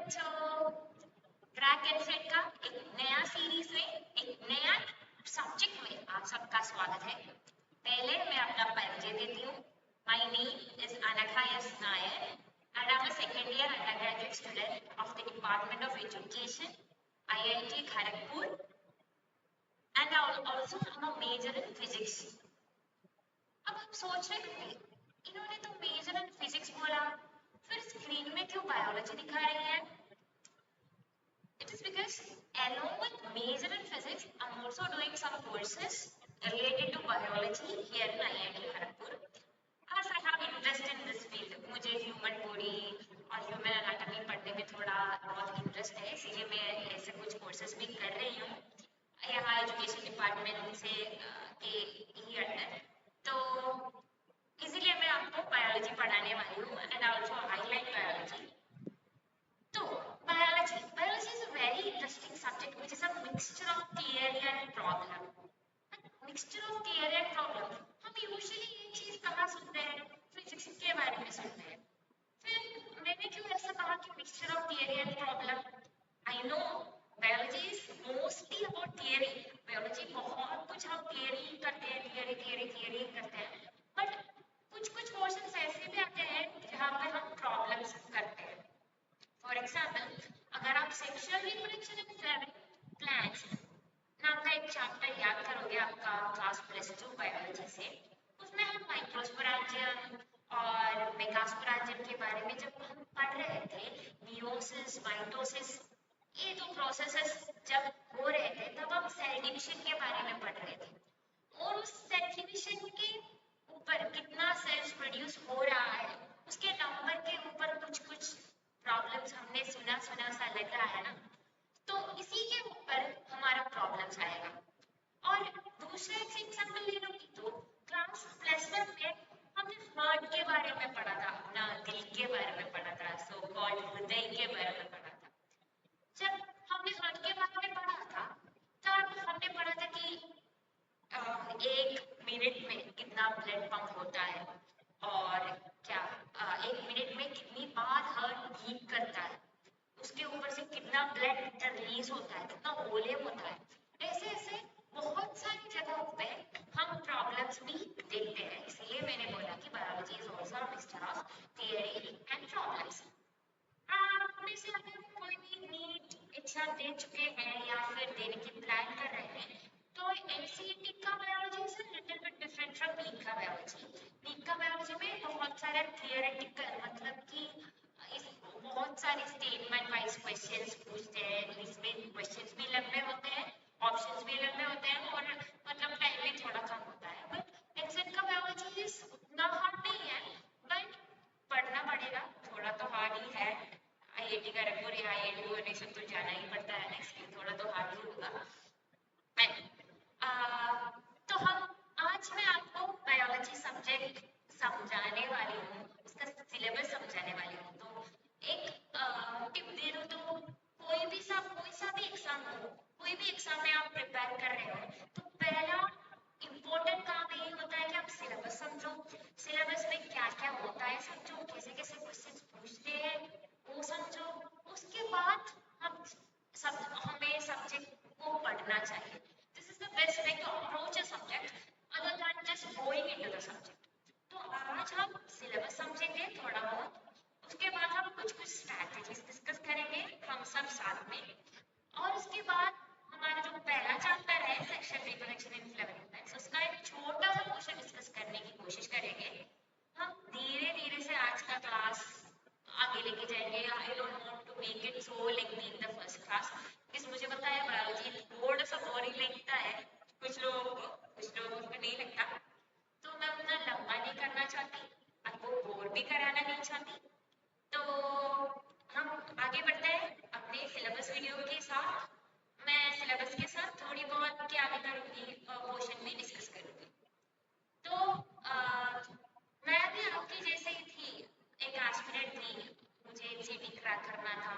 बच्चों, crack and set का एक नया सीरीज में एक नया सब्जेक्ट में आप सबका स्वागत है। पहले मैं अपना परिचय देती हूँ। My name is Anagha S Nair and I'm a second year undergraduate student of the Department of Education, IIT Kharagpur, and also I'm a major in physics. अब आप सोच रहे होंगे, इन्होंने तो मेजर इन फिजिक्स बोला, फिर स्क्रीन में क्यों बायोलॉजी दिखा रही है? It is because along with major in physics, I'm also doing some courses related to biology here in IIT Kharagpur. As I have interest in this field, मुझे human body और human anatomy पढ़ने में थोड़ा बहुत interest है, इसीलिए मैं ऐसे कुछ courses भी कर रही हूँ यहाँ education department से के ही अंडर। तो इसीलिए मैं आपको biology पढ़ाने वाली हूँ and also highlight biology. So, biology is a very interesting subject which is a mixture of theory and problem. Mixture of theory and problem. हम usually ये चीज कहाँ सुनते हैं? फिजिक्स के बारे में सुनते हैं। फिर मैंने क्यों ऐसा कहा कि mixture of theory and problem? I know biology is mostly about theory. Biology बहुत कुछ हम theory करते हैं, theory करते हैं। But कुछ portions ऐसे भी आते हैं जहाँ पे हम problems करते हैं। For example, अगर आप sexual reproduction in plants नाम का एक चैप्टर याद करोगे आपका क्लास +2 बायोलॉजी से, उसमें हम माइक्रोस्पोरेंजियम और मेगास्पोरेंजियम के बारे में जब हम पढ़ रहे थे, मियोसिस, माइटोसिस, ये दो प्रोसेसेस जब हो रहे थे तब हम सेल डिविजन के बारे में पढ़ रहे थे और उस सेल डिविजन के ऊपर कितना सेल्स प्रोड्यूस हो रहा है उसके नंबर के ऊपर कुछ प्रॉब्लम्स हमने सुना सा लग रहा है ना, तो इसी के ऊपर हमारा प्रॉब्लम्स आएगा। और दूसरा एक एग्जांपल ले लो तो क्लास +1 में हमने हार्ट के बारे में पढ़ा था, अपना दिल के बारे में पढ़ा था, सो कॉल्ड हृदय के बारे में पढ़ा था। जब हमने हार्ट के बारे में पढ़ा था तब हमने पढ़ा था कि 1 मिनट में कितना ब्लड पंप होता है और क्या 1 मिनट में कितनी बार हार्ट बीट करता है, उसके ऊपर से कितना ब्लड रिलीज होता है, कितना वॉल्यूम होता है। ऐसे बहुत सारी जगहों पे हम प्रॉब्लम्स भी देखते हैं, इसलिए मैंने बोला कि biology is also a mixture of theory and problems. आप में से अगर कोई भी नीट एग्जाम दे चुके हैं या फिर देने की प्लान कर रहे हैं तो एनसीईटी का biology is a little bit different from NEET का बायोलॉजी। नीट का बायोलॉजी में बहुत सारे थियोरेटिकल मतलब कि बहुत सारे स्टेटमेंट वाइज क्वेश्चंस पूछते हैं, इसमें क्वेश्चंस भी लंबे होते हैं, ऑप्शंस भी लंबे होते हैं और मतलब टाइम भी थोड़ा कम होता है। बट एग्जाम का बायोलॉजी उतना हार्ड नहीं है, बट पढ़ना पड़ेगा, थोड़ा तो हार्ड ही है। आईआईटी खड़गपुर या आईआईटी भुवनेश्वर तो जाना ही पड़ता है, नेक्स्ट थोड़ा तो हार्ड ही होगा। तो आज मैं आपको बायोलॉजी सब्जेक्ट समझाने वाली हूँ, उसका सिलेबस समझाने वाली हूँ। तो एक टिप दे दूँ तो कोई सा भी एग्जाम हो, कोई भी एग्जाम में आप प्रिपेयर कर रहे हो तो पहला इम्पोर्टेंट काम यही होता है कि आप सिलेबस समझो, सिलेबस में क्या क्या होता है समझो, कैसे क्वेश्चंस पूछते हैं वो समझो, उसके बाद हमें सब्जेक्ट को पढ़ना चाहिए। This is the best way to approach a subject other than just going into the subject. तो आज हम सिलेबस समझेंगे थोड़ा बहुत, उसके बाद हम कुछ स्ट्रैटेजीज डिस्कस करेंगे हम सब साथ में, और उसके बाद हमारा जो पहला चैप्टर है sexual reproduction in flowering plants, उसका एक छोटा सा पोर्शन डिस्कस करने की कोशिश करेंगे। हम धीरे से आज का क्लास आगे लेके जाएंगे। I don't want to make it so lengthy in the first class, because मुझे पता है बायोलॉजी थोड़ा सा बोरिंग लगता है कुछ लोगों को नहीं लगता, तो मैं उतना लंबा नहीं करना चाहती, आपको बोर भी कराना नहीं चाहती। तो हम आगे बढ़ते हैं अपने सिलेबस वीडियो के साथ। मैं सिलेबस के साथ थोड़ी बहुत क्या भी करूँगी पोर्शन में डिस्कस करूँगी। तो मैं भी आपकी जैसे ही थी, एक एस्पिरेंट थी, मुझे एनसीईटी क्रैक करना था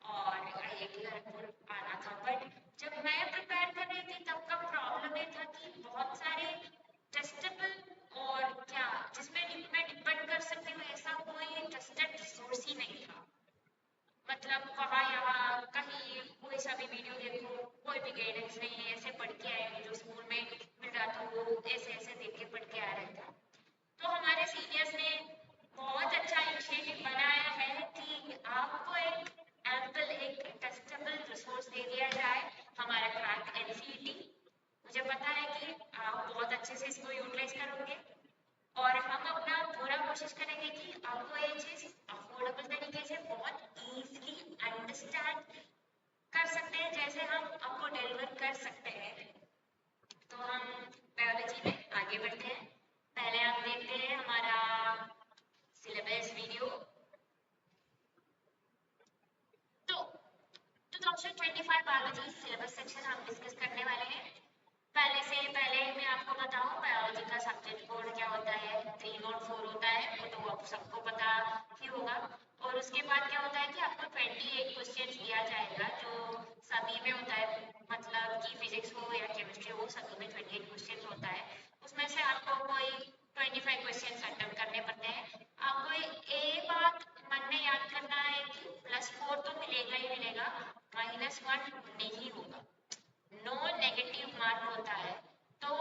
और आईआईटी खड़गपुर आना था। बट जब मैं प्रिपेयर कर रही थी तब का प्रॉब्लम ये था कि बहुत सारे टेस्टेबल और क्या जिसमें मैं डिपेंड कर सकती हूँ ऐसा कोई टेस्ट मतलब वहाँ यहाँ कहीं कोई सा भी वीडियो देखो, कोई भी गाइडेंस नहीं है, ऐसे पढ़ के आए जो स्कूल में मिल रहा था वो ऐसे ऐसे देख के पढ़ के आ रहा था। तो हमारे सीनियर्स ने बहुत अच्छा इनिशिएटिव बनाया है कि आपको एक एम्पल एक टेस्टेबल रिसोर्स दे दिया जाए, हमारा क्रैक एनसीईटी। मुझे पता है कि आप बहुत अच्छे से इसको यूटिलाइज करोगे और हम अपना पूरा कोशिश करेंगे कि आपको ये चीज़ अफोर्डेबल तरीके से बहुत ईजिली अंडरस्टैंड कर सकते हैं, जैसे हम आपको डिलीवर कर सकते हैं। तो हम बायोलॉजी में आगे बढ़ते हैं। पहले आप देखते हैं हमारा सिलेबस वीडियो। तो 2025 बायोलॉजी सिलेबस सेक्शन हम डिस्कस करने वाले हैं। पहले मैं आपको बताऊं बायोलॉजी का सब्जेक्ट कोड क्या होता है। 3 और 4 होता है, वो तो आप सबको पता ही होगा। और उसके बाद क्या होता है कि आपको 28 क्वेश्चन दिया जाएगा, जो सभी में होता है, मतलब कि फिजिक्स हो या केमिस्ट्री हो, सभी में 28 क्वेश्चन होता है। उसमें से आपको कोई 25 क्वेश्चन अटेम्प्ट करने पड़ते हैं। आपको एक बात मन में याद करना है कि +4 तो मिलेगा ही मिलेगा, -1 नहीं होगा। नो नेगेटिव मार्क होता है। तो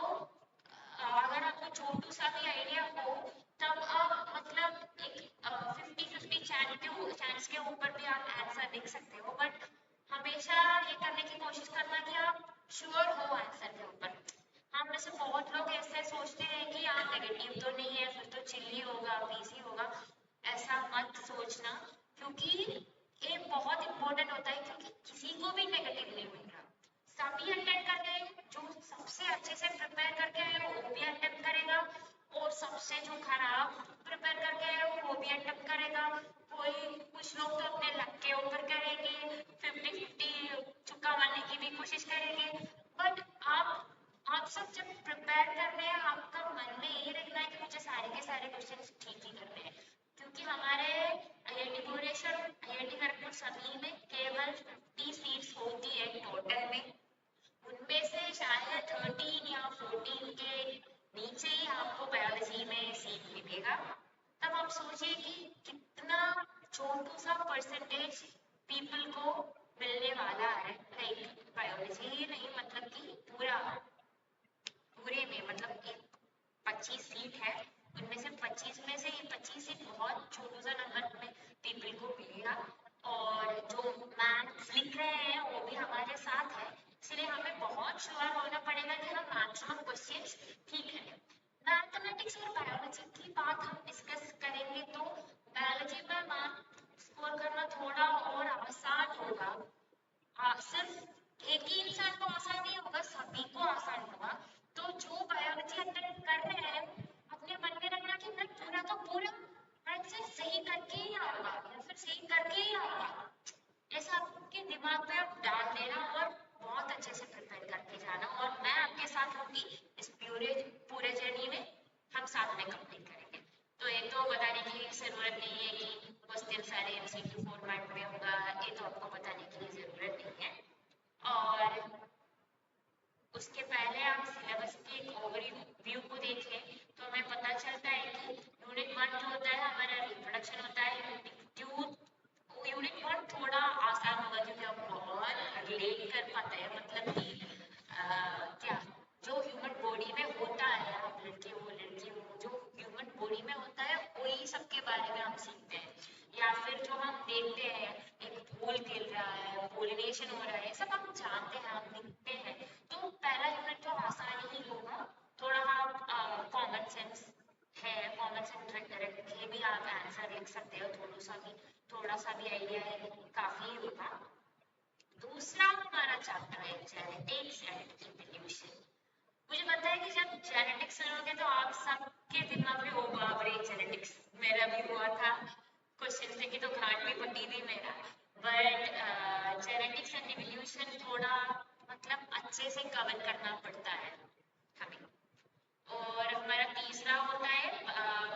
अगर आपको छोटू सा भी आइडिया हो तब आप मतलब एक 50-50 चांस के ऊपर भी आप आंसर लिख सकते हो, बट हमेशा ये करने की कोशिश करना कि आप श्योर हो आंसर के ऊपर। हम में से बहुत लोग ऐसे सोचते हैं कि हाँ नेगेटिव तो नहीं है, फिर तो चिल्ली होगा, पीसी होगा। ऐसा मत सोचना, क्योंकि ये बहुत इंपॉर्टेंट होता है, क्योंकि किसी को भी नेगेटिव नहीं मिल रहा। सभी अटेम्प्ट कर रहे हैं, जो सबसे अच्छे से प्रिपेयर करके आए वो भी अटेम्प्ट करेगा, और सबसे जो खराब प्रिपेयर करके आए वो भी अटेम्प्ट करेगा। कुछ लोग तो अपने लक के ऊपर करेंगे, 50-50 चुक्का मारने की भी कोशिश करेंगे। बट आप सब जब प्रिपेयर कर रहे हैं, आपका मन में ये रखना है कि मुझे सारे के सारे क्वेश्चन ठीक ही करने हैं, क्योंकि हमारे IIT भुवनेश्वर, IIT खड़गपुर सभी में केवल 50 सीट्स होती है टोटल में। उनमें से शायद 13 या 14 के नीचे ही आपको बायोलॉजी में सीट मिलेगा। तब आप सोचिए कि कितना छोटू सा परसेंटेज पीपल को मिलने वाला है। लाइक बायोलॉजी ही नहीं, मतलब कि पूरे में मतलब एक 25 सीट है, उनमें से 25 में से 25 सीट बहुत छोटू सा नंबर में पीपल को मिलेगा। और जो मैथ्स लिख रहे हैं वो भी हमारे साथ है, इसलिए हमें बहुत श्योर होना पड़ेगा कि हम मैक्सिमम क्वेश्चंस ठीक है। मैथमेटिक्स और बायोलॉजी की बात हम डिस्कस करेंगे तो बायोलॉजी में मार्क स्कोर करना थोड़ा और आसान होगा। सिर्फ एक ही इंसान को आसान नहीं होगा, सभी को आसान होगा। तो जो बायोलॉजी अटेम्प्ट कर रहे हैं, अपने मन में रखना कि मैं पूरा का पूरा आंसर सही करके ही आऊंगा या फिर सही करके ही आऊंगा। ऐसा आपके दिमाग में आप डाल देना और बहुत अच्छे से प्रिपेयर करके जाना, और मैं आपके साथ होंगी इस पूरे जर्नी में। हम साथ में कंप्लीट करेंगे। तो ये तो बताने की जरूरत नहीं है कि क्वेश्चन सारे MCQ फॉर्मेट में होगा, ये तो आपको बताने की जरूरत नहीं है। और उसके पहले आप सिलेबस के एक ओवरव्यू को देख लें तो हमें पता चलता है कि यूनिट 1 जो होता है हमारा रिप्रोडक्शन होता है। यूनिट 1 थोड़ा आसान होगा, क्योंकि आप बहुत रिलेट कर पाते हैं, मतलब कि क्या जो ह्यूमन बॉडी में होता है, आप लड़के हो जो ह्यूमन बॉडी में होता है वही सबके बारे में हम सीखते हैं। या फिर जो हम देखते हैं एक फूल खिल रहा है, पोलिनेशन हो रहा है, सब हम जानते हैं, हम लिखते हैं। तो पहला यूनिट तो आसान ही होगा, थोड़ा आप कॉमन सेंस है, कॉमन सेंस रख के भी आप आंसर लिख सकते हो। थोड़ा सा भी आइडिया है, काफी होगा। दूसरा हमारा चैप्टर है जेनेटिक्स एंड इवोल्यूशन। मुझे पता है कि जब जेनेटिक्स सुनोगे तो आप सबके दिमाग में ओ बाप रे जेनेटिक्स, मेरा भी हुआ था क्वेश्चन से कि तो घाट भी पट्टी थी मेरा। बट जेनेटिक्स एंड इवोल्यूशन थोड़ा मतलब अच्छे से कवर करना पड़ता है हमें। और हमारा तीसरा होता है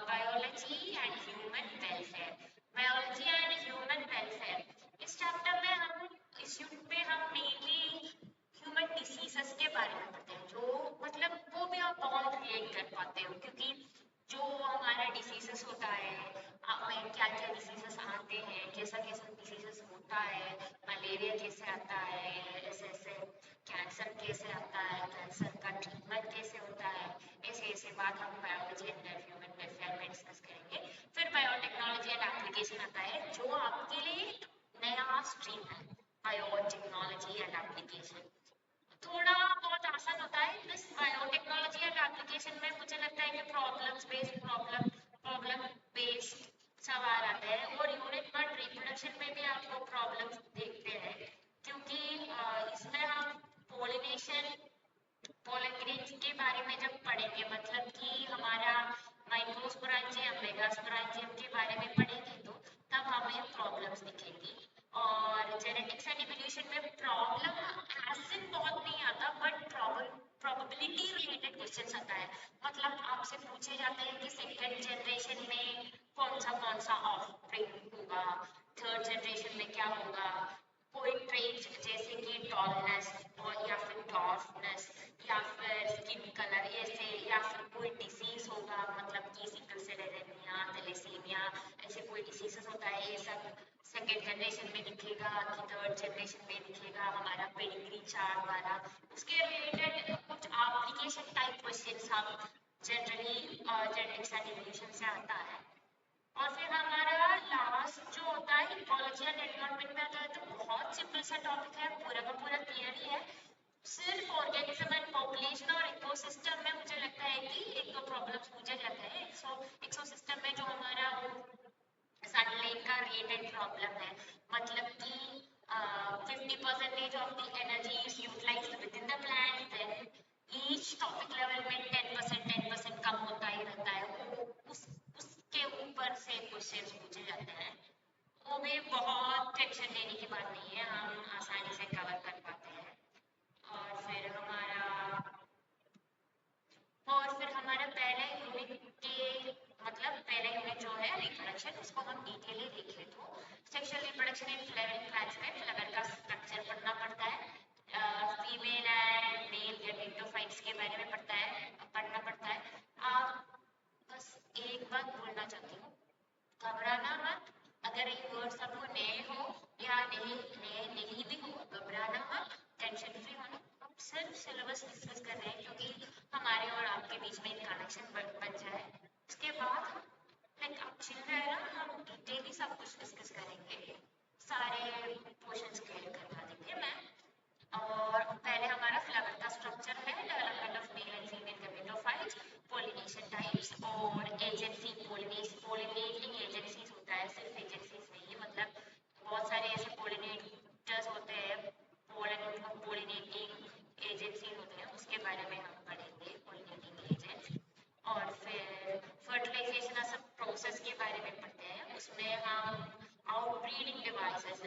biology and human welfare. Biology and human welfare इस चैप्टर में इस यूनिट में हम मेनली ह्यूमन डिसीजेस के बारे में पढ़ते हैं, जो मतलब वो भी आप बहुत रिलेट कर पाते हो, क्योंकि जो हमारा डिसीजेस होता है, हमें क्या क्या डिसीजेस आते हैं, कैसा बाद हम बायोलॉजी एंड ह्यूमन वेलफेयर में डिस्कस करेंगे। फिर बायोटेक्नोलॉजी एंड एप्लीकेशन आता है जो आपके लिए नया स्ट्रीम है, बायोटेक्नोलॉजी एंड एप्लीकेशन। थोड़ा बहुत आसान होता है, बस बायोटेक्नोलॉजी एंड एप्लीकेशन में मुझे लगता है कि प्रॉब्लम बेस्ड सवाल आते हैं और यूनिट 1 रिप्रोडक्शन में भी आपको प्रॉब्लम्स देखते हैं क्योंकि इसमें हम पोलिनेशन पोलिन के बारे में जब पढ़ेंगे, मतलब कि हमारा माइक्रोस्पोरेंजियम मेगास्पोरेंजियम के बारे में पढ़ेंगे तो तब हमें प्रॉब्लम्स दिखेंगी। और जेनेटिक्स एंड इवोल्यूशन में प्रॉब्लम एज इन बहुत नहीं आता, बट प्रोबेबिलिटी रिलेटेड क्वेश्चंस आता है। मतलब आपसे पूछे जाते हैं कि सेकंड जनरेशन में कौन सा ऑफस्प्रिंग होगा, थर्ड जनरेशन में क्या होगा, कोई ट्रेट जैसे कि टॉलनेस और या फिर डॉर्फनेस या फिर स्किन कलर ऐसे, या फिर कोई डिसीज होगा, मतलब कि सिकल सेल एनीमिया, थैलेसीमिया, ऐसे कोई डिसीजेस होता है, ये सब सेकेंड जनरेशन में दिखेगा कि थर्ड जनरेशन में दिखेगा हमारा पेडिग्री चार्ट वाला। उसके रिलेटेड कुछ एप्लीकेशन टाइप क्वेश्चंस हम जनरली जेनेटिक्स एंड इवोल्यूशन से आता है। और फिर हमारा लास्ट जो होता है इकोलॉजी एंड एनवायरनमेंट में आता है, तो बहुत सिंपल सा टॉपिक है, पूरा का पूरा थियरी है, सिर्फ ऑर्गेनिज्म एंड पॉपुलेशन और इकोसिस्टम में मुझे लगता है कि एक दो प्रॉब्लम्स पूछे जाते हैं। इकोसिस्टम में जो हमारा सनलाइट का रिलेटेड प्रॉब्लम है, मतलब कि 50% of the energy is utilised within the plant, then each topic level में 10% कम होता ही रहता है, उसके ऊपर से क्वेश्चंस पूछे जाते हैं। वो भी बहुत टेंशन लेने की बात नहीं है, हम आसानी से कवर कर पाते हैं। और फिर हमारा पहला यूनिट के मतलब पहला यूनिट जो है रिप्रोडक्शन, उसको हम डिटेली देखें तो sexual reproduction in flowering plants में फ्लावर का स्ट्रक्चर पढ़ना पड़ता है, फीमेल एंड मेल गैमेटोफाइट्स के बारे में पढ़ना पड़ता है। आप बस एक बात बोलना चाहती हूँ, घबराना मत, अगर ये वर्ड्स आपको नए हो या नहीं भी हो, घबराना मत, टेंशन फ्री होना। हम सिर्फ सिलेबस डिस्कस कर रहे हैं क्योंकि हमारे और आपके बीच में एक कनेक्शन बन जाए। उसके बाद लाइक आप चिल रहे ना, हम डिटेली सब कुछ डिस्कस करेंगे, सारे पोर्शंस क्लियर करवा देंगे मैं। और पहले हमारा फ्लावर का स्ट्रक्चर है, development of male and female gametophytes, pollination types और एजेंसी, पॉलिनेटिंग एजेंसीज होता है, सिर्फ एजेंसीज नहीं है, मतलब बहुत सारे ऐसे पॉलिनेटर्स होते हैं, पॉलिनेटिंग एजेंसी होते हैं, उसके बारे में हम पढ़ेंगे, पॉलिनेटिंग एजेंट्स। और फिर फर्टिलाइजेशन सब प्रोसेस के बारे में पढ़ते हैं, उसमें हम आउटब्रीडिंग डिवाइसेस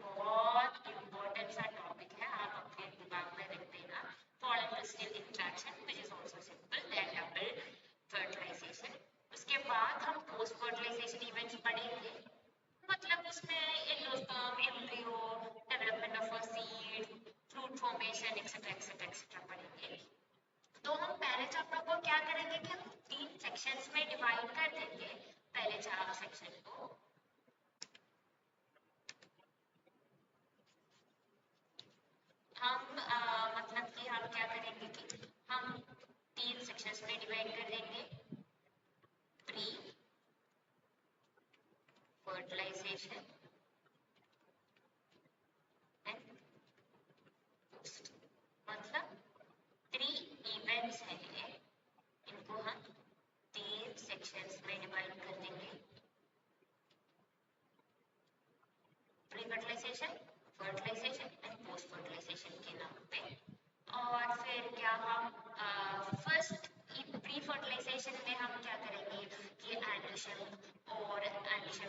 बहुत इंपॉर्टेंट सा टॉपिक है, आप अपने दिमाग में रख देना। pollen crystal interaction which is also simple, then double fertilization। उसके बाद हम पोस्ट फर्टिलाइजेशन इवेंट्स पढ़ेंगे, मतलब उसमें endosperm, embryo, development of a seed, fruit formation etcetera पढ़ेंगे। तो हम पहले चैप्टर को क्या करेंगे कि हम 3 सेक्शंस में डिवाइड कर देंगे, पहले 4 सेक्शन को। हम मतलब कि हम क्या करेंगे कि हम 3 सेक्शंस में डिवाइड कर देंगे, प्री फर्टिलाइजेशन एंड पोस्ट, मतलब 3 इवेंट्स हैं ये, इनको हम 3 सेक्शंस में डिवाइड कर देंगे, pre fertilisation, fertilisation and post fertilisation के नाम पे। और फिर क्या हम फर्स्ट प्री फर्टिलाइजेशन में हम क्या करेंगे कि एडिशन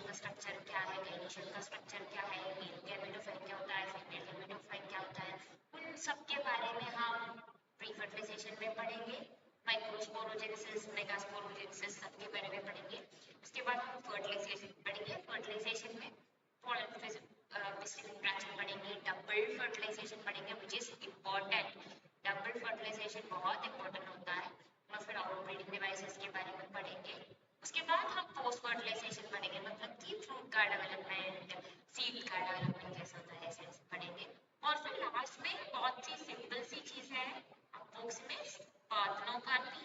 का स्ट्रक्चर क्या है, गैमेटोफाइट का स्ट्रक्चर क्या है, मेल गैमेटोफाइट क्या होता है, फीमेल गैमेटोफाइट क्या होता है, उन सब के बारे में हम प्री फर्टिलाइजेशन में पढ़ेंगे। माइक्रोस्पोरोजेनेसिस, मेगास्पोरोजेनेसिस सबके बारे में पढ़ेंगे। उसके बाद हम फर्टिलाइजेशन पढ़ेंगे, फर्टिलाइजेशन में pollen crystal interaction पढ़ेंगे, डबल फर्टिलाइजेशन पढ़ेंगे which is important, double fertilisation बहुत इंपॉर्टेंट होता है। और फिर आउटब्रीडिंग डिवाइसेस के बारे में पढ़ेंगे। उसके बाद हम पोस्ट फर्टिलाइजेशन पढ़ेंगे, मतलब कि फ्रूट का डेवलपमेंट, सीड का डेवलपमेंट कैसे होता है, ऐसे पढ़ेंगे। और फिर लास्ट में बहुत सी सिंपल सी चीज है, बुक्स में पार्थेनोकार्पी,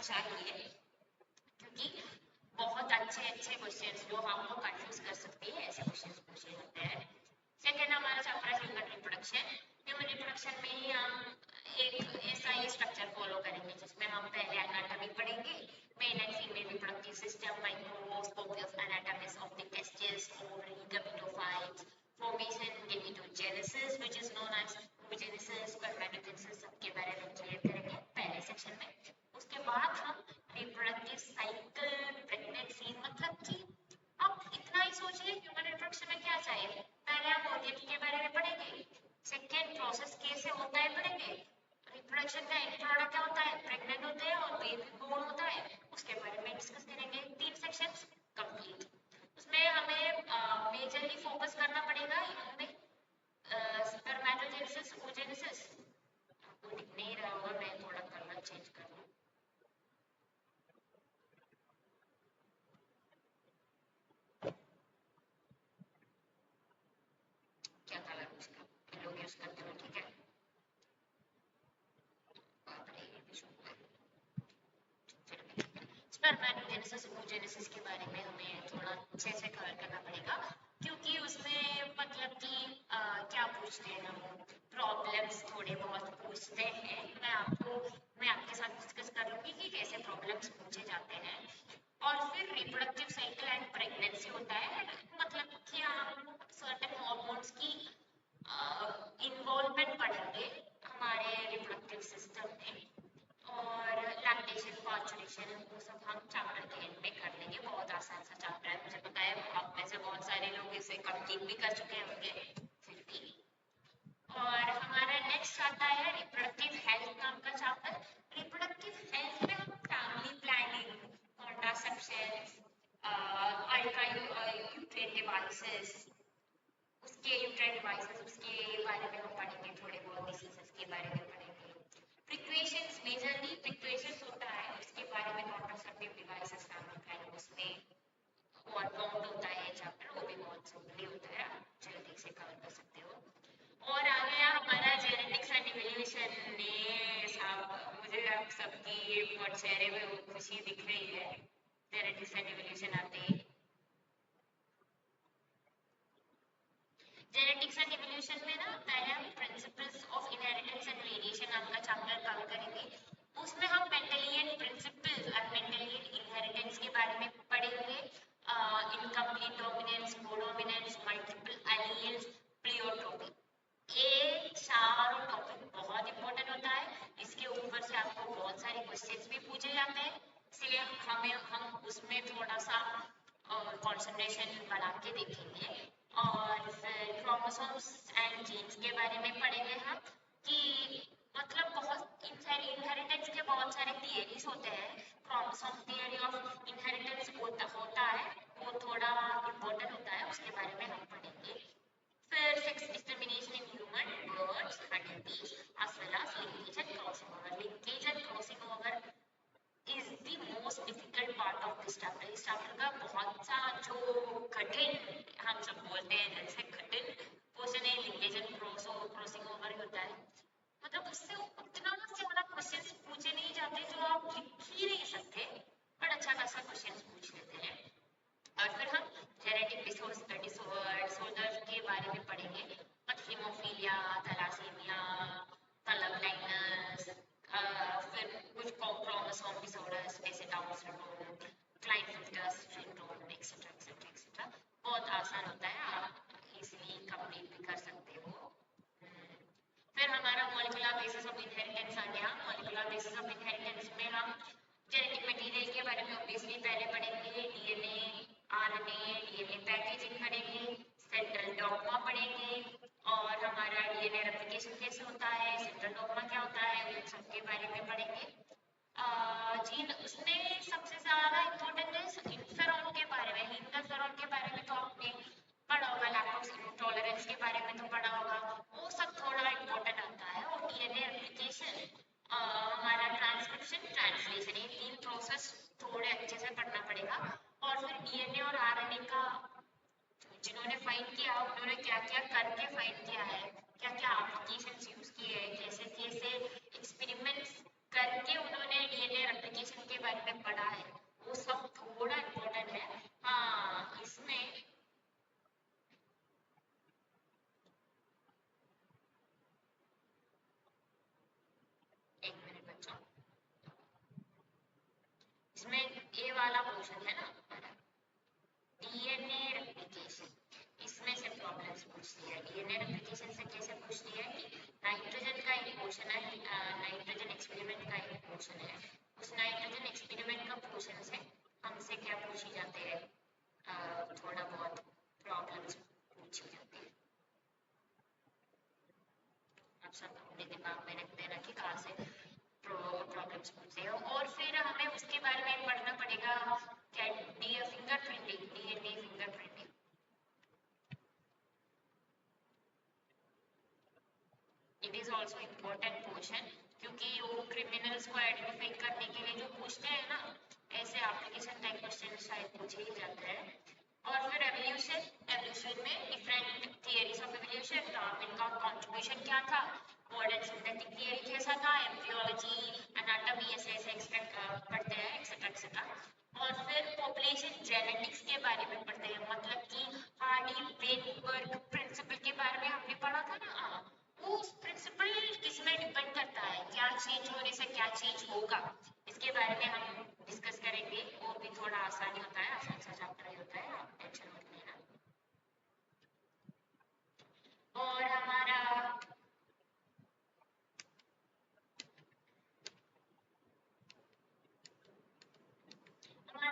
चाहिए, क्योंकि बहुत अच्छे अच्छे क्वेश्चंस जो हमको कंफ्यूज कर सकती है ऐसे क्वेश्चंस पूछे जाते हैं। सेकेंड हमारा चैप्टर है ह्यूमन रिप्रोडक्शन। ह्यूमन रिप्रोडक्शन में ही हम एक ऐसा ही स्ट्रक्चर फॉलो करेंगे जिसमें हम पहले एनाटॉमी पढ़ेंगे, male and female reproductive system, microscopy of anatomies of the testis, ovary, gametophytes, formation, gametogenesis which is known as oogenesis, spermatogenesis, सबके बारे में क्लियर करेंगे पहले सेक्शन में। उसके बाद हम रिप्रोडक्टिव साइकिल, प्रेगनेंसी, मतलब कि आप इतना ही सोचिए ह्यूमन रिप्रोडक्शन में क्या चाहिए। पहले हम ओटीपी के बारे में पढ़ेंगे, सेकेंड प्रोसेस कैसे होता है पढ़ेंगे, रिप्रोडक्शन का एंड प्रोडक्ट क्या होता है, प्रेग्नेंट होते हैं और बेबी बोर्न होता है, उसके बारे में डिस्कस करेंगे। 3 सेक्शंस कंप्लीट। उसमें हमें मेजरली फोकस करना पड़ेगा इनमें स्पर्मेटोजेनेसिस, oogenesis। आपको दिख नहीं रहा होगा, मैं थोड़ा कलर चेंज कर लूं। क्या कलर उसका लोग यूज करते हो, ठीक है। स्पर्मेटोजेनेसिस, oogenesis के बारे में हमें थोड़ा अच्छे से कवर करना पड़ेगा, क्योंकि उसमें मतलब कि क्या पूछते हैं हम, प्रॉब्लम्स थोड़े बहुत पूछते हैं। मैं आपके साथ डिस्कस कर लूंगी कि कैसे प्रॉब्लम्स पूछे जाते हैं। और फिर रिप्रोडक्टिव साइकिल एंड प्रेगनेंसी होता है, मतलब कि हम सर्टेन हार्मोन्स की इन्वॉल्वमेंट पढ़ेंगे हमारे रिप्रोडक्टिव सिस्टम में, और लैक्टेशन, पार्चुरेशन, वो सब हम चैप्टर के एंड में कर लेंगे। बहुत आसान सा चैप्टर है, मुझे पता है आप में से बहुत सारे लोग इसे कंप्लीट भी कर चुके होंगे फिर भी। और हमारा नेक्स्ट आता है रिप्रोडक्टिव हेल्थ नाम का चैप्टर। रिप्रोडक्टिव हेल्थ में हम family planning, contraception, ultra uterine devices, उसके यूट्राइन डिवाइसेस उसके बारे में हम पढ़ेंगे, थोड़े बहुत डिसीजेस के बारे में पढ़ेंगे। प्रिक्वेशंस, मेजरली प्रिक्वेशंस होता है, उसके बारे में कॉन्ट्रासेप्टिव डिवाइसेस फैमिली प्लानिंग, उसमें और बाउंड होता है चैप्टर, वो भी बहुत सिंपली होता है, आप जल्दी से कवर कर सकते हो। और आ गया हमारा जेनेटिक्स एंड इवोल्यूशन ने साहब, मुझे आप सबकी बहुत चेहरे में वो खुशी दिख रही है जेनेटिक्स एंड इवोल्यूशन आते ही। जेनेटिक्स एंड इवोल्यूशन में ना पहले हम principles of inheritance and variation नाम का चैप्टर कवर करेंगे। उसमें हम मेंडेलियन प्रिंसिपल्स और मेंडेलियन इनहेरिटेंस के बारे में पढ़ेंगे, incomplete dominance, codominance, multiple alleles, pleiotropy. ये चारों टॉपिक बहुत इंपॉर्टेंट होता है, इसके ऊपर से आपको बहुत सारे क्वेश्चंस भी पूछे जाते हैं, इसलिए हम उसमें थोड़ा सा कंसंट्रेशन बढ़ा के देखेंगे। और फिर क्रोमोसोम्स एंड जीन्स के बारे में पढ़ेंगे हम, कि मतलब बहुत इनहेरिटेंस के बहुत सारे थियरीज होते हैं। क्रोमोसोम थियरी ऑफ इनहेरिटेंस होता है, वो थोड़ा इम्पोर्टेंट होता है, उसके बारे में हम पढ़ेंगे। फिर sex discrimination in human, birds, honeybees, as well as linkage and crossing over. Linkage and crossing over is the most difficult part of this chapter. इस चैप्टर का बहुत सा जो कठिन, हम सब बोलते हैं जैसे कठिन क्वेश्चन है, लिंकेज एंड क्रॉसिंग ओवर होता है। मतलब उससे उतना से बड़ा क्वेश्चन पूछे नहीं जाते जो आप लिख ही नहीं सकते, बट अच्छा खासा क्वेश्चन पूछ लेते हैं। और फिर हम जेनेटिक डिसऑर्डर के बारे में पढ़ेंगे, हीमोफीलिया, थैलासीमिया, कलर ब्लाइंडनेस, फिर कुछ क्रोमोसोम डिसऑर्डर्स जैसे down syndrome, Klinefelter syndrome, etcetera etcetera etcetera. बहुत आसान होता है, आप इजीली कंप्लीट भी कर सकते हो। फिर हमारा मॉलिक्यूलर बेसिस ऑफ इनहेरिटेंस आ गया। मॉलिक्यूलर बेसिस ऑफ इनहेरिटेंस में हम जेनेटिक मटेरियल के बारे में ऑब्वियसली पहले पढ़ेंगे, डीएनए, आरएनए, डीएनए पैकेजिंग पढ़ेंगे, सेंट्रल डॉग्मा पढ़ेंगे, और हमारा डीएनए रेप्लिकेशन कैसे होता है, सेंट्रल डॉग्मा क्या होता है, उन सब के बारे में पढ़ेंगे। जीन, उसमें सबसे ज्यादा इम्पोर्टेंट है इंटरफेरॉन के बारे में। इंटरफेरॉन के बारे में तो आपने पढ़ा होगा, लैक्टोज इंटॉलरेंस के बारे में तो पढ़ा होगा, वो सब थोड़ा इम्पोर्टेंट आता है। और डीएनए रेप्लिकेशन, हमारा ट्रांसक्रिप्शन, ट्रांसलेशन, ये 3 प्रोसेस थोड़े अच्छे से पढ़ना पड़ेगा। और फिर डीएनए और आरएनए का जिन्होंने फाइंड किया उन्होंने क्या क्या करके फाइंड किया है, क्या क्या एप्लीकेशंस यूज किए हैं, कैसे कैसे एक्सपेरिमेंट्स करके उन्होंने डीएनए रेप्लिकेशन के बारे में पढ़ा है, वो सब थोड़ा इम्पोर्टेंट है। हाँ, इसमें एक मिनट बच्चों, इसमें ये वाला पोर्शन है ना डीएनए रेप्लिकेशन, इसमें से प्रॉब्लम्स पूछती है। डीएनए रेप्लिकेशन से कैसे पूछती है कि नाइट्रोजन का एक पोर्शन है, नाइट्रोजन एक्सपेरिमेंट का एक पोर्शन है, उस नाइट्रोजन एक्सपेरिमेंट का पोर्शन से हमसे क्या पूछी जाते हैं, थोड़ा बहुत प्रॉब्लम्स पूछी जाती है। आप सब अपने दिमाग में रख देना कि कहाँ से प्रॉब्लम्स पूछते हैं। और फिर हमें उसके बारे में पढ़ना पड़ेगा क्या, fingerprinting, DNA fingerprinting. It is also important portion, क्योंकि वो क्रिमिनल्स को आइडेंटिफाई करने के लिए जो पूछते हैं ना, ऐसे एप्लीकेशन टाइप क्वेश्चन शायद पूछे ही जाते हैं। और फिर एवोल्यूशन, एवोल्यूशन में different theories of evolution, Darwin का कंट्रीब्यूशन क्या था, मॉडर्न सिंथेटिक थियरी कैसा था, एम्ब्रियोलॉजी, एनाटॉमी, ऐसे ऐसे एक्सपेक्ट पढ़ते हैं, एक्सेट्रा एक्सेट्रा। और फिर पॉपुलेशन जेनेटिक्स के बारे में पढ़ते हैं, मतलब कि हार्डी वेनबर्ग प्रिंसिपल के बारे में हमने पढ़ा था ना, वो प्रिंसिपल किस में डिपेंड करता है, क्या चेंज होने से क्या चेंज होगा, इसके बारे में हम डिस्कस करेंगे। वो भी थोड़ा आसान होता है, आसान सा चैप्टर ही होता है, आप टेंशन मत लेना। और हमारा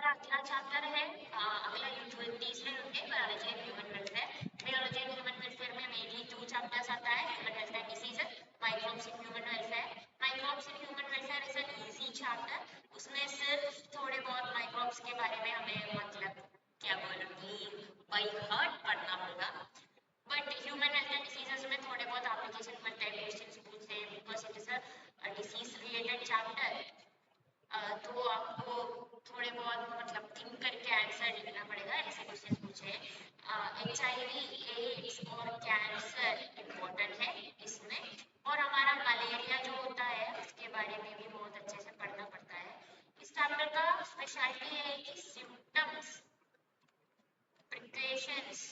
अगला चैप्टर है, अगला तीसरे होंगे biology and human welfare. Biology and human welfare में मेनली 2 चैप्टर्स आता है, human health and diseases, microbes in human welfare. Microbes in human welfare is an easy chapter, उसमें सिर्फ थोड़े बहुत माइक्रोब्स के बारे में हमें मतलब क्या बोलूँगी बाई हार्ट पढ़ना होगा। But human health and diseases में थोड़े बहुत एप्लीकेशन बनते हैं, क्वेश्चंस पूछते हैं, because it is a disease related chapter. तो आपको थोड़े बहुत मतलब थिंक करके आंसर लिखना पड़ेगा, ऐसे क्वेश्चन पूछे। HIV, एड्स और कैंसर इम्पोर्टेंट है इसमें। और हमारा मलेरिया जो होता है उसके बारे में भी बहुत अच्छे से पढ़ना पड़ता है। इस चैप्टर का स्पेशलिटी है कि सिम्टम्स, प्रिकॉशंस,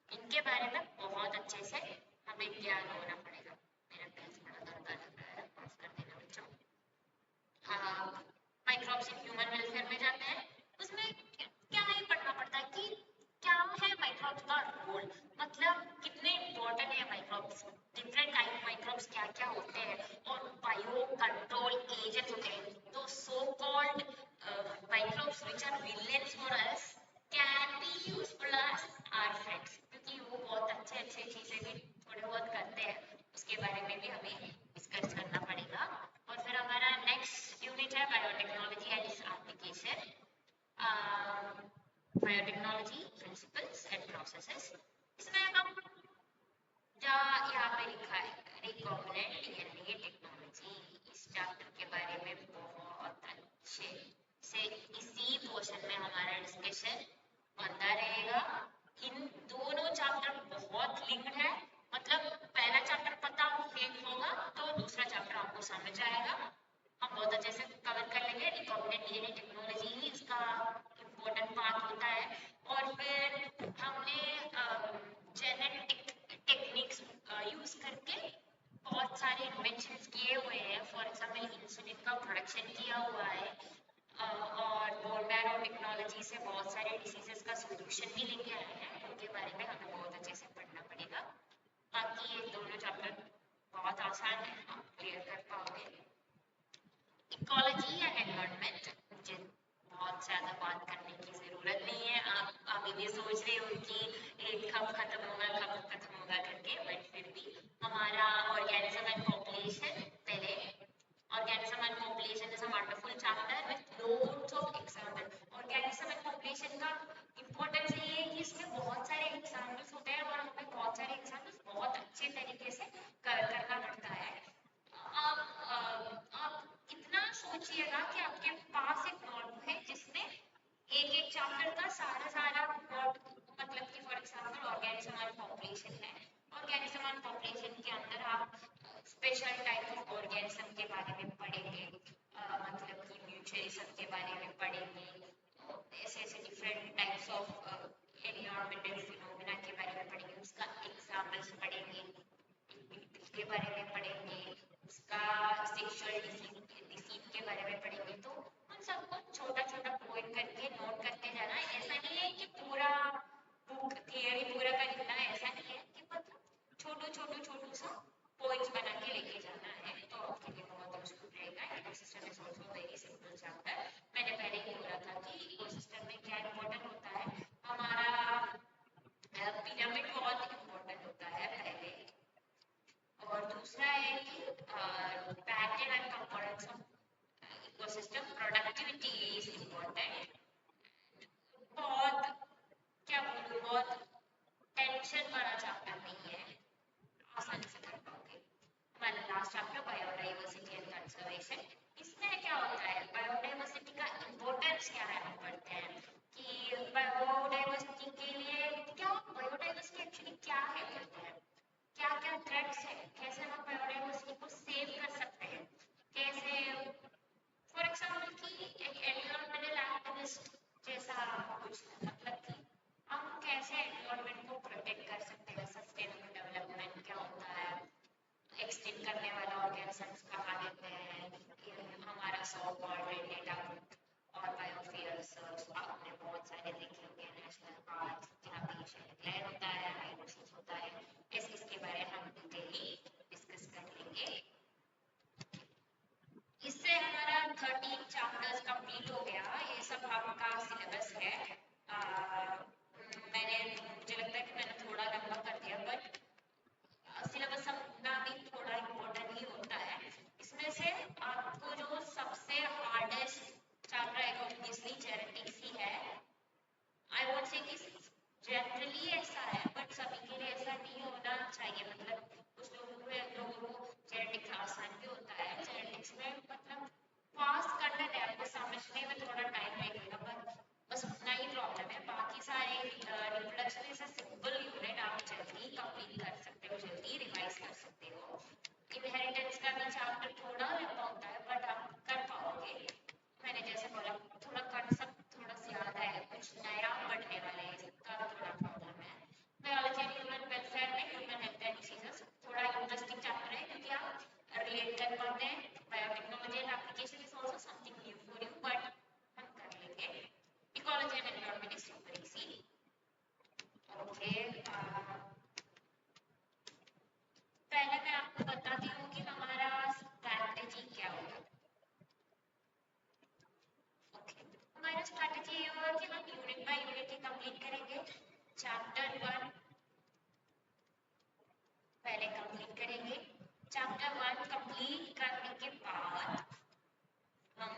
इनके बारे में बहुत अच्छे से हमें ज्ञान होना पड़ेगा। मेरा पेज थोड़ा गंदा लग रहा है, माफ कर देना बच्चों। माइक्रोब्स इन ह्यूमन वेलफेयर में जाते हैं, उसमें क्या ही पढ़ना पड़ता है कि क्या है माइक्रोब्स का रोल, मतलब कितने इम्पोर्टेंट है माइक्रोब्स, डिफरेंट टाइप माइक्रोब्स क्या क्या होते हैं, और बायो कंट्रोल एजेंट्स होते हैं। तो so called microbes which are villains for us can be useful as our friends, क्योंकि वो बहुत अच्छे अच्छे चीजें भी थोड़े बहुत करते हैं, उसके बारे में भी हमें डिस्कस करना पड़ेगा। और फिर हमारा नेक्स्ट यूनिट है biotechnology and its application, biotechnology principles and processes. इसमें हम यहाँ पे लिखा है रिकॉम्बिनेंट डीएनए टेक्नोलॉजी, इस चैप्टर के बारे में बहुत अच्छे से इसी पोर्शन में हमारा डिस्कशन बनता रहेगा। इन दोनों चैप्टर बहुत लिंक्ड है, मतलब पहला चैप्टर पता होगा तो दूसरा चैप्टर आपको समझ आएगा, हम बहुत अच्छे से कवर कर लेंगे। रिकॉम्बिनेंट डीएनए टेक्नोलॉजी ही इसका इम्पोर्टेंट पार्ट होता है। और फिर हमने जेनेटिक टेक्निक्स यूज करके बहुत सारे इन्वेंशंस किए हुए हैं, फॉर एग्जाम्पल इंसुलिन का प्रोडक्शन किया हुआ है, और बोन मैरो टेक्नोलॉजी से बहुत सारे डिसीजेस का सोल्यूशन भी लेके आए हैं, उनके बारे में हमें बहुत अच्छे से पढ़ना पड़ेगा। बाकी ये दोनों चैप्टर बहुत आसान है, आप क्लियर कर पाओगे। इकोलॉजी एंड एनवायरनमेंट, मुझे बहुत ज़्यादा बात करने की ज़रूरत नहीं है, आप अभी भी सोच रहे हो कि ये कब खत्म होगा करके, बट फिर भी हमारा ऑर्गेनिज्म एंड पॉपुलेशन, पहले organism and population is a wonderful chapter with loads of example. Organism and population का इंपॉर्टेंस ये है कि इसमें बहुत सारे एग्जांपल्स होते हैं और हमें बहुत सारे एग्जांपल्स बहुत अच्छे तरीके से करना पड़ता है। आप इतना सोचिएगा कि आपके पास एक नोटबुक है जिसमें एक एक चैप्टर का सारा वर्ड, मतलब कि for example organism and population है, ऑर्गेनिज्म एंड पॉपुलेशन के अंदर आप स्पेशल टाइप ऑफ ऑर्गेनिज्म के बारे में पढ़ेंगे, मतलब कि म्यूचुअलिज्म के बारे में पढ़ेंगे, ऐसे ऐसे different types of environmental phenomena के बारे में पढ़ेंगे, उसका एग्जाम्पल्स पढ़ेंगे, के बारे में पढ़ेंगे, उसका सेक्सुअल डिसीज के बारे में पढ़ेंगे। तो उन सबको छोटा छोटा पॉइंट करके नोट करते जाना। ऐसा नहीं है कि पूरा बुक थियरी पूरा का लिखना है, ऐसा नहीं है कि मतलब छोटू सा पॉइंट्स बना के लेके जाना है, तो आपके लिए बहुत यूजफुल रहेगा। Ecosystem is also very simple chapter. मैंने पहले ही बोला था कि इकोसिस्टम में क्या इंपॉर्टेंट होता है, हमारा पिरामिड बहुत इंपॉर्टेंट होता है पहले, और दूसरा है कि pattern and components of ecosystem, productivity is important. बहुत क्या बोलूं, बहुत टेंशन वाला चैप्टर नहीं है, आसानी से कर पाओगे। हमारा last chapter biodiversity and conservation, इसमें क्या होता है, बायोडाइवर्सिटी का इम्पोर्टेंस क्या है हम पढ़ते हैं कि बायोडाइवर्सिटी के लिए क्या, बायोडाइवर्सिटी एक्चुअली क्या है पढ़ते हैं, क्या क्या थ्रेट्स है, कैसे हम बायोडाइवर्सिटी को सेव कर सकते हैं, कैसे फॉर एग्जांपल कि एक एनवायरमेंटल एक्टिविस्ट जैसा कुछ, मतलब कि हम कैसे एनवायरमेंट को प्रोटेक्ट कर सकते हैं, सस्टेनेबल डेवलपमेंट क्या होता है, एक्सटेंड करने वाला ऑर्गेनिजम्स कहाँ देते हैं, हमारा सॉ कॉल्ड डेटा और बायोस्फीयर्स आपने बहुत सारे देखे होंगे, नेशनल पार्क जहाँ पे डिक्लेयर होता है, हाइड्रोसिस होता है, इसके बारे में हम डिटेली डिस्कस कर लेंगे। इससे हमारा 13 चैप्टर्स कंप्लीट हो गया। ये सब आपका सिलेबस है। मुझे लगता है कि मैंने थोड़ा लंबा कर दिया, बट सिलेबस अपना भी थोड़ा इम्पोर्टेंट ही होता है। इसमें से आपको जो सबसे हार्डेस्ट चैप्टर है ऑब्वियसली जेनेटिक्स ही है। आई वोंट से कि जनरली ऐसा है, बट सभी के लिए ऐसा नहीं होना चाहिए। मतलब कुछ लोगों को जेनेटिक्स आसान भी होता है, जेनेटिक्स में मतलब फास्ट करना है, आपको समझने में थोड़ा टाइम लगेगा, बस उतना ही प्रॉब्लम है। बाकी सारे रिप्रोडक्शन ऐसा सिंपल यूनिट आप जल्दी कंप्लीट कर सकते हो, जल्दी रिवाइज कर सकते हो। इनहेरिटेंस का भी चैप्टर थोड़ा लंबा होता है, बट आप कर पाओगे। मैंने जैसे बोला थोड़ा कंसेप्ट थोड़ा ज्यादा है, कुछ नया पढ़ने वाले हैं, इसका थोड़ा प्रॉब्लम है। बायोलॉजी एंड ह्यूमन वेलफेयर में ह्यूमन हेल्थ एंड डिसीजेस थोड़ा इंटरेस्टिंग चैप्टर है, क्योंकि आप रिलेट कर पाते हैं। Biotechnology and application is also something new for you, but हम कर लेंगे। Ecology and environment is super easy. Okay, पहले मैं आपको बताती हूँ कि हमारा स्ट्रैटेजी क्या होगा। हमारा स्ट्रैटेजी ये होगा कि हम unit by unit he complete करेंगे। चैप्टर 1 पहले कंप्लीट करेंगे। चैप्टर 1 कंप्लीट करने के बाद हम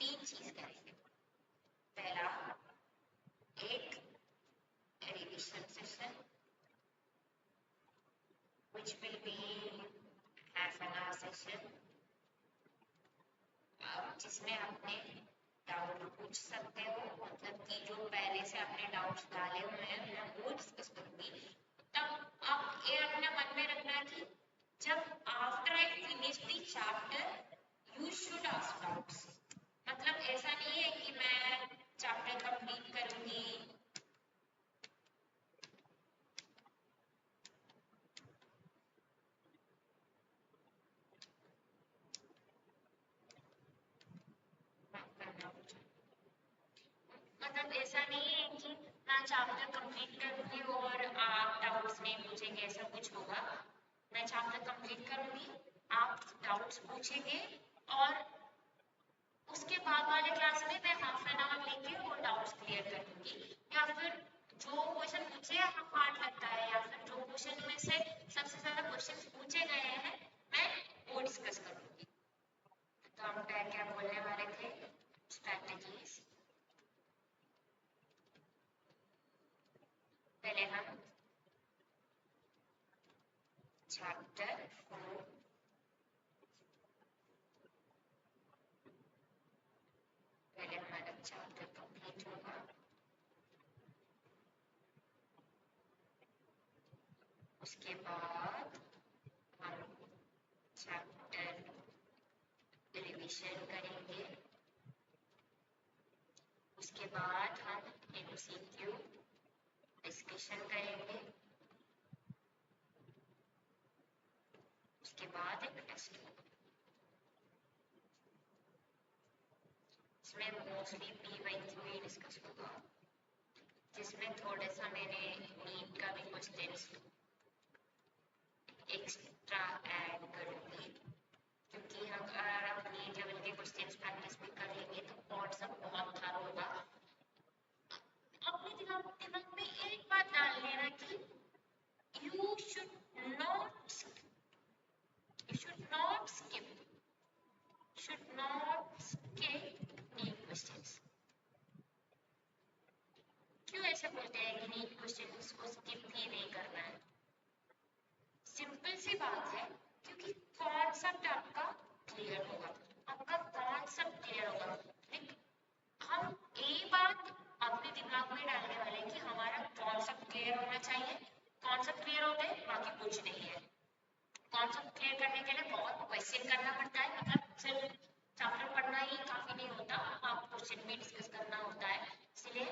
3 चीज करेंगे। पहला, एक revision session which will be half an hour session, जिसमें अपने डाउट पूछ सकते हो, मतलब कि जो पहले से अपने डाउट्स डाले हुए हैं मैं वो डिस्कस करूंगी। तब आप ये अपने मन में रखना कि जब after I finish the chapter you should ask doubts. मतलब ऐसा नहीं है कि मैं चैप्टर कंप्लीट करूंगी मतलब ऐसा नहीं है कि मैं चैप्टर कंप्लीट करूंगी और आप डाउट्स नहीं पूछेंगे, ऐसा कुछ होगा। मैं चैप्टर कंप्लीट करूंगी, आप डाउट्स पूछेंगे, और उसके बाद वाले क्लास में मैं हाफ एन आवर लेके वो डाउट्स क्लियर कर दूंगी। या फिर जो क्वेश्चन मुझे हार्ड लगता है, या फिर जो क्वेश्चन में से सबसे ज्यादा क्वेश्चन पूछे गए हैं, मैं वो डिस्कस करूंगी। तो हम क्या बोलने वाले थे, स्ट्रैटेजीज। पहले हम चैप्टर 4 पहले हमारा चैप्टर कंप्लीट होगा, उसके बाद चैप्टर रिवीजन करेंगे, उसके बाद हम एमसीक्यू डिस्कशन करेंगे, उसके बाद एक टेस्ट होगा। इसमें मोस्टली पीवाईक्यू ही डिस्कस होगा, जिसमें थोड़ा सा मैंने नीट का भी क्वेश्चंस एक्स्ट्रा ऐड करूँगी, क्योंकि हम अगर आप नीट लेवल के क्वेश्चंस प्रैक्टिस भी कर लेंगे तो कॉन्सेप्ट बहुत सारा होगा। अपने दिमाग में एक बात डाल लेना कि you should not skip NEET questions. क्यों ऐसा बोलते हैं कि नीट क्वेश्चंस को स्किप ही नहीं करना है? सिंपल सी बात है, क्योंकि कॉन्सेप्ट आपका क्लियर होगा, आपका कॉन्सेप्ट क्लियर होगा। हम एक बात अपने दिमाग में डालने वाले हैं कि हमारा कॉन्सेप्ट क्लियर होना चाहिए। कॉन्सेप्ट क्लियर होते हैं, बाकी कुछ नहीं है। कॉन्सेप्ट क्लियर करने के लिए बहुत क्वेश्चन करना पड़ता है, मतलब सिर्फ चैप्टर पढ़ना ही काफी नहीं होता, आप क्वेश्चन भी डिस्कस करना होता है। इसलिए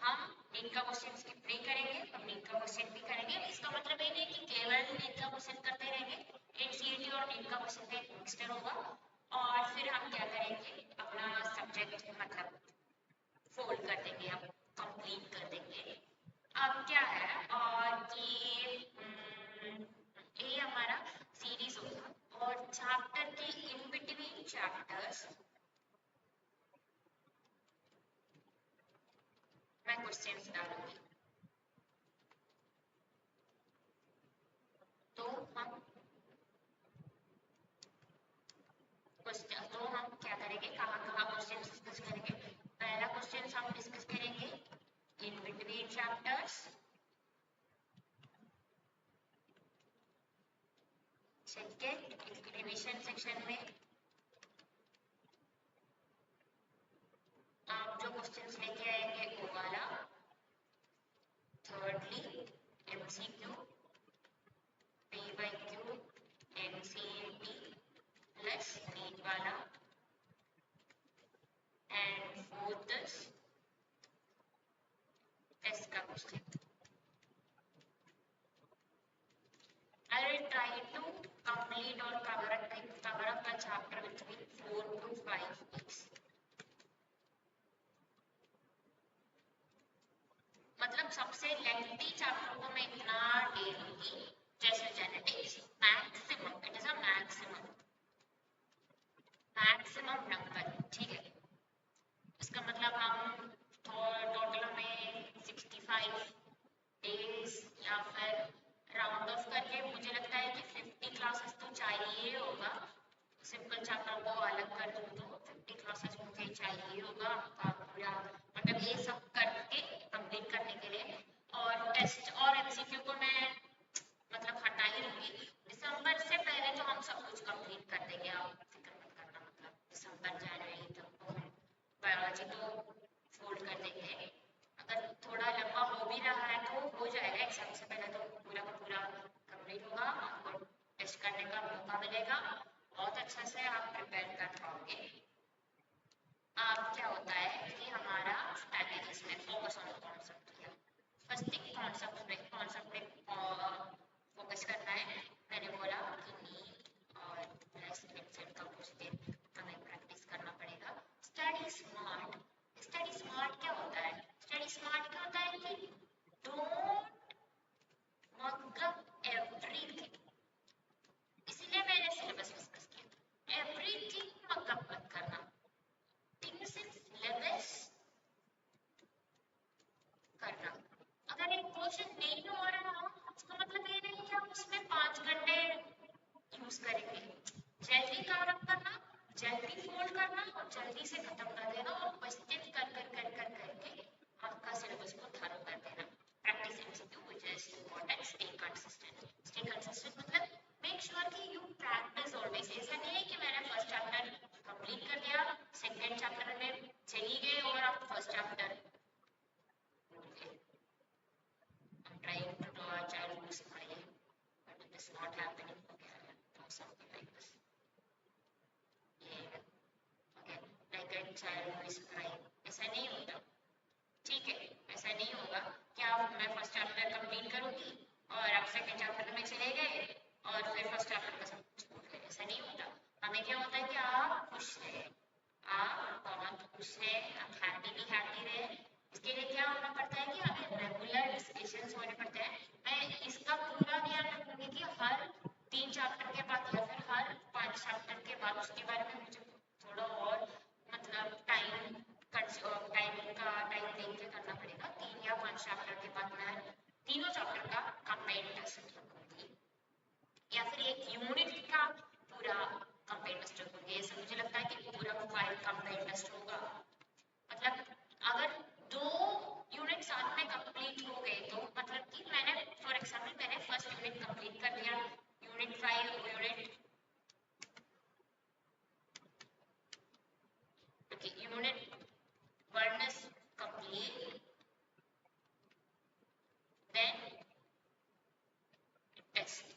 हम नीट का क्वेश्चन स्किप नहीं करेंगे, हम नीट का क्वेश्चन भी करेंगे। इसका मतलब ये नहीं कि केवल नीट का क्वेश्चन करते रहेंगे, एनसीईआरटी और नीट का क्वेश्चन का एक मिक्सचर होगा। और फिर हम क्या करेंगे, अपना सब्जेक्ट मतलब फोल्ड कर देंगे, अब कंप्लीट कर देंगे। अब क्या है और ये हमारा सीरीज होगा, और चैप्टर के इन बिटवीन चैप्टर्स मैं क्वेश्चंस डालूंगी। तो हम क्या करेंगे, कहाँ क्वेश्चन डिस्कस करेंगे। पहला क्वेश्चन हम डिस्कस करेंगे in between chapters, second revision section में आप जो क्वेश्चंस लेके आएंगे वो वाला, thirdly MCQ, PYQ, NCERT plus NEET वाला, and fourth is test का question. I will try to complete or cover up the chapter between 4 to 5 weeks. मतलब सबसे लेंथी चैप्टर को मैं इतना दे दूंगी, जैसे genetics maximum, it is a maximum number, ठीक है। इसका मतलब हम टोटल में 65 डेज या फिर राउंड ऑफ करके मुझे लगता है कि 50 क्लासेस तो चाहिए होगा। सिंपल चैप्टर को अलग कर दूँ तो 50 क्लासेस मुझे चाहिए होगा आपका पूरा, मतलब ये सब करके कंप्लीट करने के लिए। और टेस्ट और एमसीक्यू को मैं मतलब हटा ही लूंगी। दिसंबर से पहले तो हम सब कुछ कंप्लीट कर देंगे, आप फिक्र मत करना। मतलब दिसंबर जनवरी तक तो हम बायोलॉजी तो फोल्ड कर देंगे। अगर थोड़ा लंबा हो भी रहा है तो हो जाएगा, एग्जाम से पहले तो पूरा का पूरा कंप्लीट होगा, आपको टेस्ट करने का मौका मिलेगा, बहुत अच्छा से आप प्रिपेयर कर पाओगे। अब क्या होता है कि हमारा स्ट्रैटेजीज में फोकस ऑन कॉन्सेप्ट किया, फर्स्ट थिंग कॉन्सेप्ट में फोकस करना है। मैंने बोला कि नीट और प्लस एग्जाम का कुछ दिन हमें प्रैक्टिस करना पड़ेगा। स्टडी स्मार्ट क्या होता है? स्टडी स्मार्ट क्या होता है कि डोंट मग अप एवरीथिंग, इसीलिए मैंने सिलेबस डिस्कस किया। एवरीथिंग मग अप मत करना, थिंग्स इन सिलेबस करना। अगर एक क्वेश्चन नहीं हो रहा हो, उसका मतलब ये नहीं कि आप उसमें 5 घंटे यूज करेंगे। जल्दी कवर अप करना, जल्दी फोल्ड करना और जल्दी से खत्म कर देना, और क्वेश्चन करके आपका सिलेबस को थरो कर देना। Practice MCQ which is important, stay consistent मतलब मेक श्योर कि यू प्रैक्टिस ऑलवेज। ऐसा नहीं है कि मैंने फर्स्ट चैप्टर कंप्लीट कर दिया, सेकंड चैप्टर में चली गई और आप फर्स्ट चैप्टर भूल गए। I'm trying to do a child who is smiling, but it is not happening. Okay, something like this. First chapter के बाद मैं तीनों चैप्टर का कंपेयर टेस्ट रखूंगी, या फिर एक यूनिट का पूरा कंपेयर टेस्ट रखूंगी। ऐसा मुझे लगता है कि पूरा 5 कंपेयर टेस्ट होगा। मतलब अगर 2 यूनिट साथ में कंप्लीट हो गए तो मतलब कि मैंने फॉर एग्जांपल मैंने फर्स्ट यूनिट कंप्लीट कर लिया, unit 5 unit 1 is complete, then test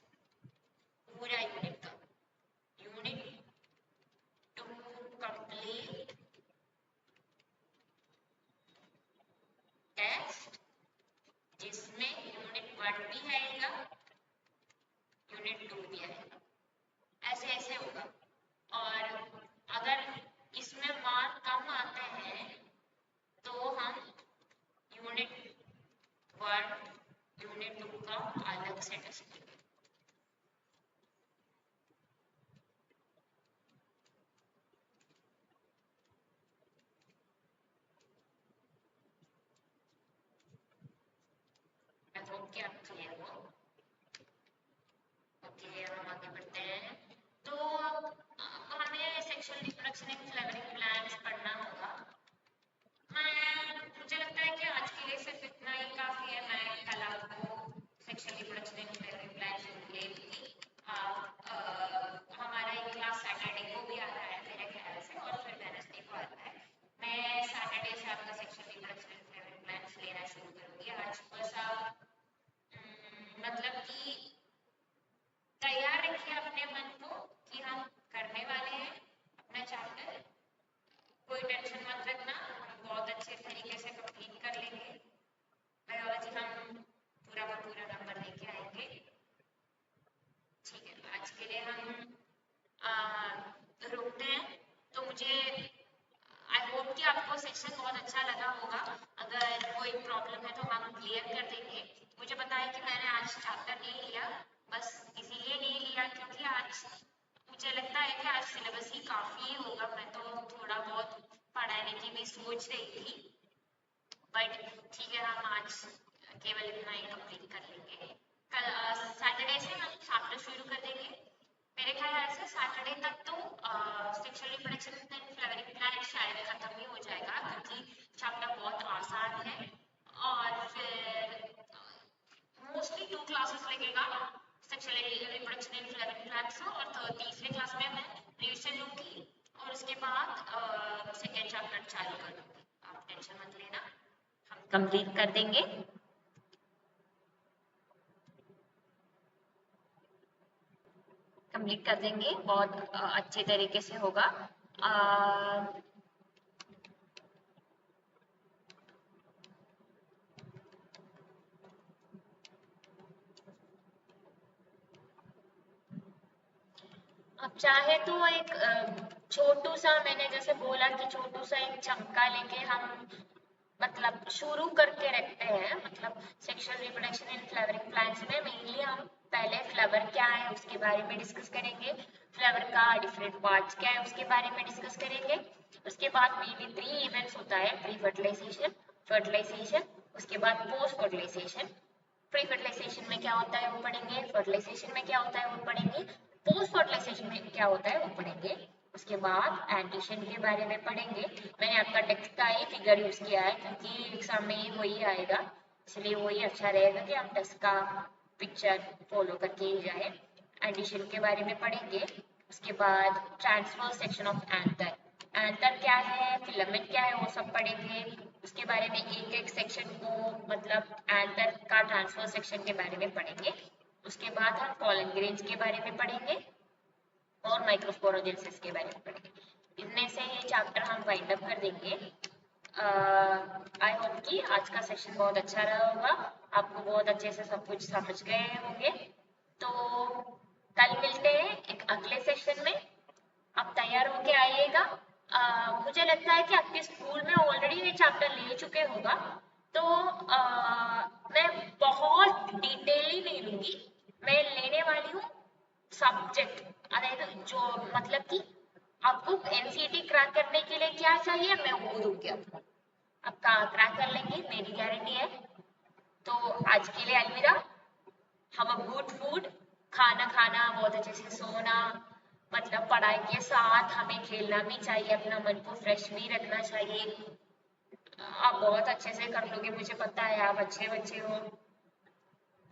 पूरा यूनिट का, यूनिट 2 कंप्लीट टेस्ट, जिसमें यूनिट 1 भी आएगा, यूनिट 2 भी आएगा, ऐसे ऐसे होगा। और अगर इसमें मार्क कम आते हैं तो हम यूनिट 1 यूनिट 2 का अलग से टेस्ट करेंगे। आई होप कि आप क्लियर हो। ओके, हम आगे बढ़ते हैं। तो हमें sexual reproduction and flavouring plants पढ़ना होगा। मुझे लगता है कि आज के लिए सिर्फ इतना ही काफी है। मैं कल आपको sexual reproduction and flavouring plants ले लूंगी। हमारा एक क्लास सैटरडे को भी आ रहा है मेरे ख्याल से, और फिर वेडनेसडे को आता है। मैं सैटरडे से आपका sexual reproduction and flavouring plants लेना शुरू करूंगी। आज बस आप मतलब कि तैयार रखिए अपने मन को कि हम करने वाले हैं अपना चैप्टर। कोई टेंशन मत रखना, हम बहुत अच्छे तरीके से कंप्लीट कर लेंगे। बायोलॉजी हम पूरा का पूरा नंबर लेके आएंगे। ठीक है, आज के लिए हम रुकते हैं। तो मुझे आई होप कि आपको सेक्शन बहुत अच्छा लगा होगा। अगर कोई प्रॉब्लम है तो हम क्लियर कर देंगे। मुझे पता है कि मैंने आज चैप्टर नहीं लिया, बस इसीलिए नहीं लिया क्योंकि आज मुझे लगता है कि आज सिलेबस ही काफ़ी होगा। मैं तो थोड़ा बहुत पढ़ाने की भी सोच रही थी, बट ठीक है, हम आज केवल इतना ही कंप्लीट कर लेंगे। कल सैटरडे से हम चैप्टर शुरू कर देंगे। मेरे ख्याल से सैटरडे तक तो sexual reproduction and flowering plant शायद खत्म ही हो जाएगा, क्योंकि चैप्टर बहुत आसान है। और फिर मोस्टली 2 क्लासेस लगेगा sexual reproduction and flowering plants, और तो तीसरे क्लास में मैं रिविजन लूंगी और उसके बाद सेकेंड चैप्टर चालू कर दूंगी। आप टेंशन मत लेना, हम कंप्लीट कर देंगे। कंप्लीट कर देंगे, बहुत अच्छे तरीके से होगा। अब चाहे तो एक छोटू सा, मैंने जैसे बोला कि छोटू सा एक चमका लेके हम मतलब शुरू करके रखते हैं। मतलब sexual reproduction and flowering plants में मेनली हम पहले फ्लावर क्या है उसके बारे में डिस्कस करेंगे, फ्लावर का डिफरेंट पार्ट्स क्या है उसके बारे में डिस्कस करेंगे। उसके बाद मेनली 3 इवेंट्स होता है, प्री फर्टिलाइजेशन, फर्टिलाइजेशन, उसके बाद पोस्ट फर्टिलाइजेशन। प्री फर्टिलाइजेशन में क्या होता है वो पढ़ेंगे, फर्टिलाइजेशन में क्या होता है वो पढ़ेंगे, पोस्ट फर्टिलाइजेशन में क्या होता है वो पढ़ेंगे। उसके बाद एडिशन के बारे में पढ़ेंगे। मैंने आपका टेक्स्ट का ही फिगर यूज किया है क्योंकि एग्जाम में वही आएगा, इसलिए वही अच्छा रहेगा कि आप टेक्स्ट का पिक्चर फॉलो करके ही जाए। एडिशन के बारे में पढ़ेंगे। उसके बाद transfer section of anther, anther क्या है, फिलामेंट क्या है, वो सब पढ़ेंगे। उसके बारे में एक एक सेक्शन को मतलब एंथर का ट्रांसफर सेक्शन के बारे में पढ़ेंगे। उसके बाद हम पॉलन ग्रेन्स के बारे में पढ़ेंगे और माइक्रोस्पोरोजेनेसिस के बारे में पढ़ेंगे। इनमें से ये चैप्टर हम वाइंड अप कर देंगे। आई होप कि आज का सेशन बहुत अच्छा रहा होगा, आपको बहुत अच्छे से सब कुछ समझ गए होंगे। तो कल मिलते हैं एक अगले सेशन में। आप तैयार होके आइएगा। मुझे लगता है कि आपके स्कूल में ऑलरेडी ये चैप्टर ले चुके होगा, तो मैं बहुत डिटेली नहीं लूंगी। मैं लेने वाली हूँ सब्जेक्ट, अरे जो मतलब कि आपको एनसीईटी क्रैक करने के लिए क्या चाहिए मैं वो दूंगी आपको। आप क्रैक कर लेंगे, मेरी गारंटी है। आज के लिए अलविदा। हैव अ गुड फूड, खाना खाना, बहुत अच्छे से सोना, मतलब पढ़ाई के साथ हमें खेलना भी चाहिए, अपना मन को फ्रेश भी रखना चाहिए। आप बहुत अच्छे से कर लोगे, मुझे पता है, आप अच्छे बच्चे हो।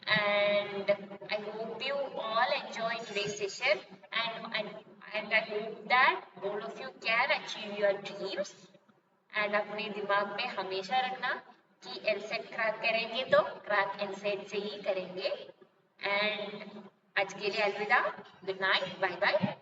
And I hope you all enjoy today's session, and I hope that all of you can achieve your dreams. And अपने दिमाग में हमेशा रखना कि LSAT क्रैक करेंगे तो क्रैक LSAT से ही करेंगे। And आज के लिए अलविदा, गुड नाइट, बाय बाय।